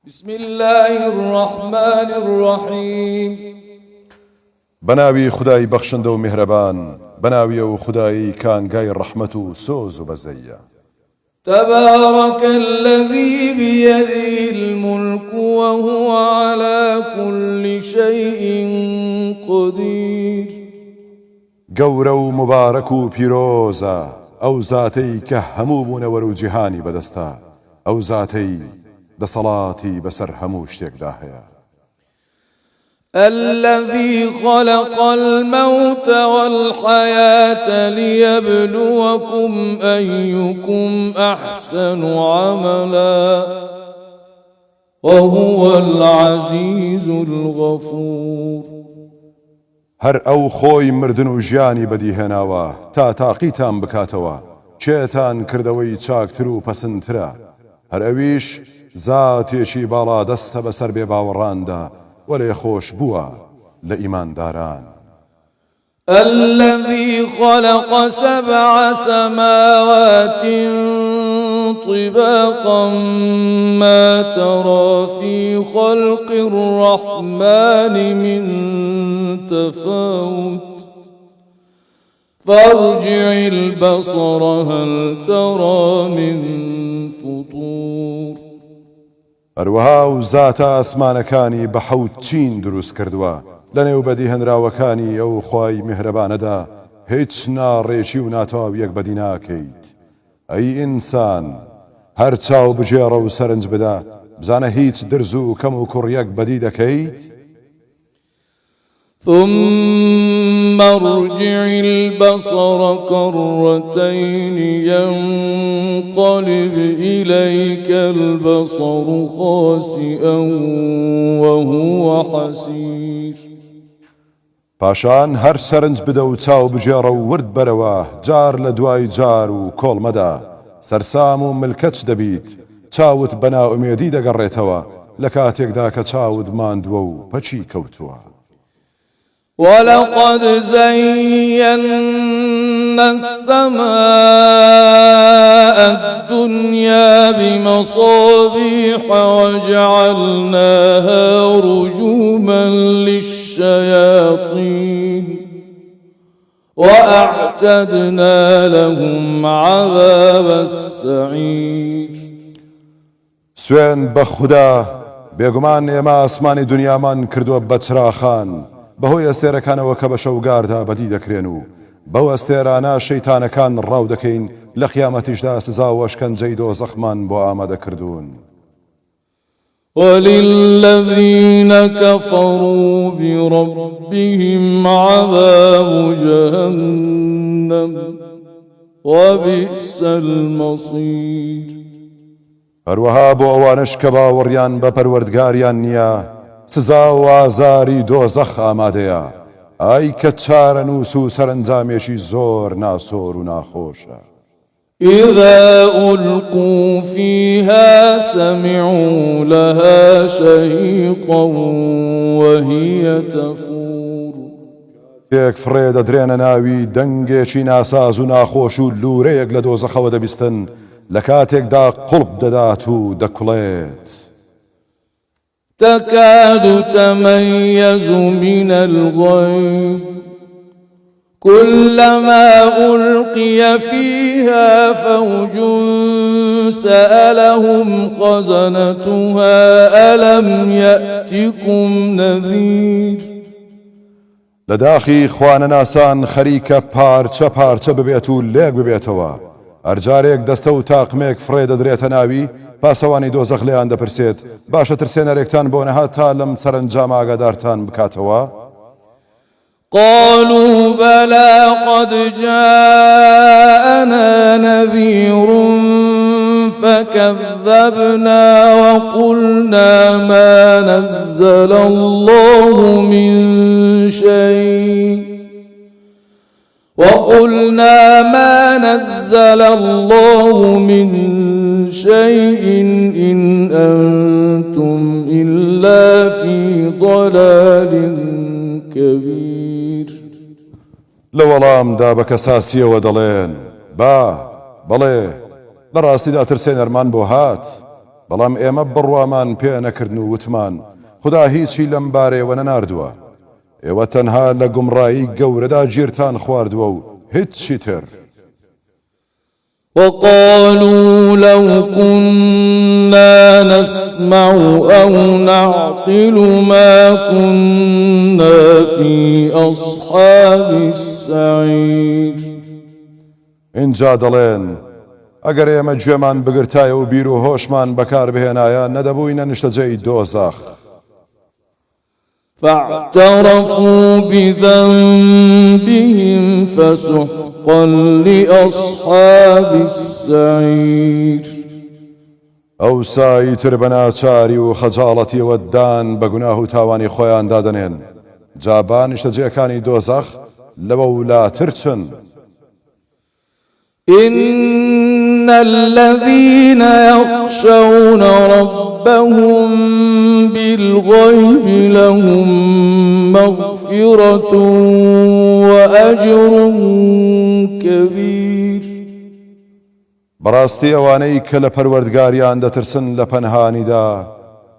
بسم الله الرحمن الرحيم. بناوي خداي بخشندو مهربان، بناوي و خداي كانغاي رحمتو سوز بزيا. تبارك الذي بيده الملك وهو على كل شيء قدير. گەورە مبارك بيروزا او زاتي كهمو بونەوەر و جیهانی بەدەستە، ئەو زاتەی دەسەڵاتی بەسەر هەموو شتێکدا هەیە. الذي خلق الموت والحياة ليبلوكم أيكم أحسن عملا وهو العزيز الغفور. هەر ئەو خۆی مردن و ژیانی بەدیهێناوە تا تاقیتان بکاتەوە چێتان کردەوەی چاکتر و پەسندترە، هەر ئەویش زاتێکی باڵا دەستە بەسەر بێباوەڕاندا وەلێ خۆش بووە لە ئیمانداران. الذي خلق 7 سماوات طباقا ما ترى في خلق الرحمن من تفاوت فارجع البصر هل ترى من فطور. هەروەها و زاتە ئاسمانەکانی بە حەوت چین دروست کردووە، لەنێو بەدیهێنراوەکانی ئەو خوای میهرەبانەدا هیچ ناڕێکی و ناتەواویەک بەدی ناکەیت. ئەی ئینسان، هەر چاو بجێڕە و سەرنج بدە، بزانە هیچ درز و کەم و کوڕیەک بەدی دەکەیت. ثم ارجع البصر كرتين ينقلب إليك البصر خاسئا وهو حسير. پاشان هەر سەرنج بدە و چاو بجێڕە و ورد بەرەوە، جار لە دوای جار و کۆڵمەدا، سەرسام و ملکەچ دەبیت، چاوت بە ناومێدی دەگەڕێتەوە لە کاتێکدا کە چاوت ماندووە و پەچی کەوتووە. ولقد زينا السماء الدنيا بمصابيح وجعلناها رجوما للشياطين وأعتدنا لهم عذاب السعير. سوێن بە خودا، بێگومان ئێمە ئاسمانی دنیامان کردووە بە چراخان بەهۆی ئەستێرەکانەوە کە بە شەوگاردا بەدی دەکرێن و بەو ئەستێرانە شەیتانەکان ڕاو دەکەین، لە قیامەتیشدا سزا و ئەشکەنجەی دۆزەخمان بۆ ئامادەکردوون. وللذين كفروا بربهم عذاب جهنم وبئس المصير. هەروەها بۆ ئەوانش کە باوەڕیان بە پەروەردگاریان نییە، سزا و ئازاری دۆزەخ ئامادەیە، ئای کە چارەنووس و سەرنجامێکی زۆر ناسۆر و ناخۆشە. إذا ألقوا فيها سمعوا لها شهيقا وهي تفور. تێک فرێ دەدرێنە ناوی دەنگێکی ناساز و ناخۆش و لوورەیەک لە دۆزەخەوە دەبیستن، لە کاتێکدا قوڵب دەدات و دەکوڵێت. تكاد تميز من الغيظ كلما ألقي فيها فوج سألهم خزنتها ألم يأتكم نذير. لەداخی خوانەناسان خەریکە پارچە پارچە ببێت و لێک ببێتەوە، هەرجارێک دەستە و تاقمێک فرێ دەدرێتە ناوی، پاسەوانی دۆزەخ لێیان دەپرسێت باشە ترسێنەرێکتان بۆ نەهات تا لەم سەرنجام ئاگادارتان بکاتەوە. قالوا بلى قد جاءنا نذير فكذبنا وقلنا ما نزل الله من شيء إن أنتم إلا في ضلال كبير. لەوەڵام دا بە کەساسیەوە دەڵێن با بەڵێ لە ڕاستیدا ترسێنەرمان بۆ هات، بەڵام ئێمە بڕوامان پێ نەکردن و وتمان خدا هیچی لەم بارەیەوە نەناردووە ئێوە تەنها لە گومڕایی گەورەدا گیرتان خواردووە و هیچی تر. وقالوا لو كنا نسمع أو نعقل ما كنا في أصحاب السعير. اینجا دەڵێن ئەگەر ئێمە گوێمان بگرتایە و بیر و هۆشمان بەکار بهێنایە نەدەبووینە نیشتەجێی دۆزەخ. فاعترفوا بذنبهم فسحقا لأصحاب السعير. ئەو سایتر بە ناچاری و خەجاڵەتیەوە دان بە گوناه و تاوانی خۆیان دادەنێن جا نیشتەجێەکانی دۆزەخ لەوە ولاتر چن. إن الذين يخشون ربهم بالغيب لهم مغفرة وأجر كبير. بەڕاستی ئەوانەی کە لە پەروەردگاریان دەترسن لە پەنهانیدا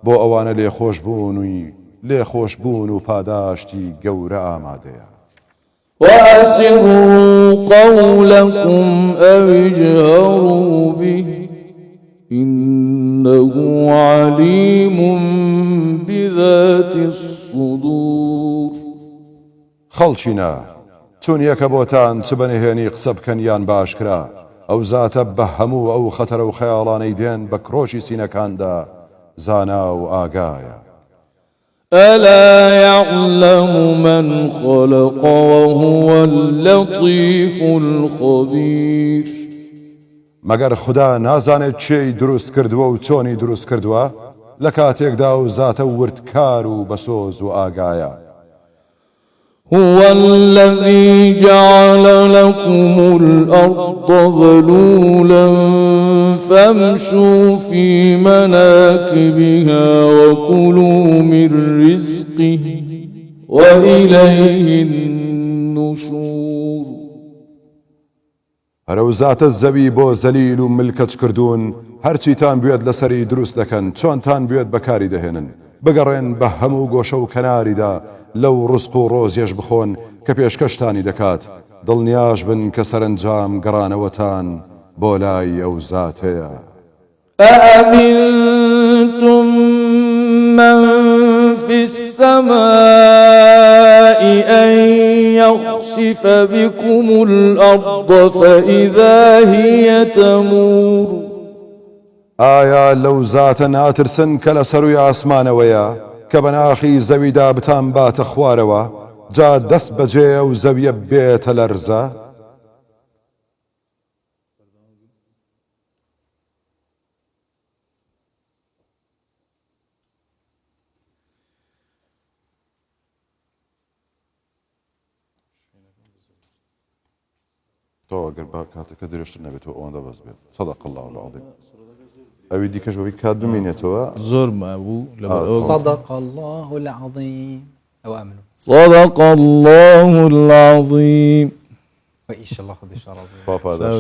بۆ ئەوانە لێخۆشبوون و پاداشتی گەورە ئامادەیە. وأسروا قولكم أو اجهروا به إنه عليم بذات الصدور. خەڵچینە چون یەکە بۆتان چ بەنهێنی قسە بکەن یان باشکرا ئەو زاتە بە هەموو ئەو خەتەرە و خەیاڵانەی دێن بە کرۆشی سینەکاندا زانا و ئاگایە. ألا يعلم من خلق وهو اللطيف الخبير. مەگەر خدا نازانێت چێی دروست کردووە و چۆنی دروست کردووە لە کاتێکدا و زاتە وردکار و بەسۆز و ئاگایە. هو الذي جعل لكم الأرض ذلولا فامشوا في مناكبها وكلوا من رزقه وإليه النشور. هەرە زاتە زەوی بۆ زەلیل و ملکەت کردوون هەرچیتان بوێت لەسەری دروست دەکەن چۆنتان بوێت بەکاری دەهێنن بگەڕێن بە هەموو گۆشە و کەناریدا لەو ڕزق و ڕۆزیەش بخۆن کە پێشکەشتانی دەکات دڵنیاش بن کە سەرنجام گەڕانەوەتان بۆ لای ئەو زاتەیە. أأمنتم من في السماء أن يخسف بكم الأرض فإذا هي تمور. ئایا لەو زاتە ناترسن کە لە سەروی ئاسمانەوەیە کە بەناخی زەویدا بتان باتە خوارەوە جا دەست بەجێ و زەویە بێتە لەرزە؟ تۆ ئەگەر با کاتەکە درێژتر نەبێتەوە ئەوەندە بەس بێت. صدق الله العظيم. ئەوی دیکەش بەوەی کات بمێنێتەوە زۆر مابوو صدق الله العظيم أو أمنوا. صدق الله العظيم. وإن شاء الله خذ إن شاء الله. پاپاداش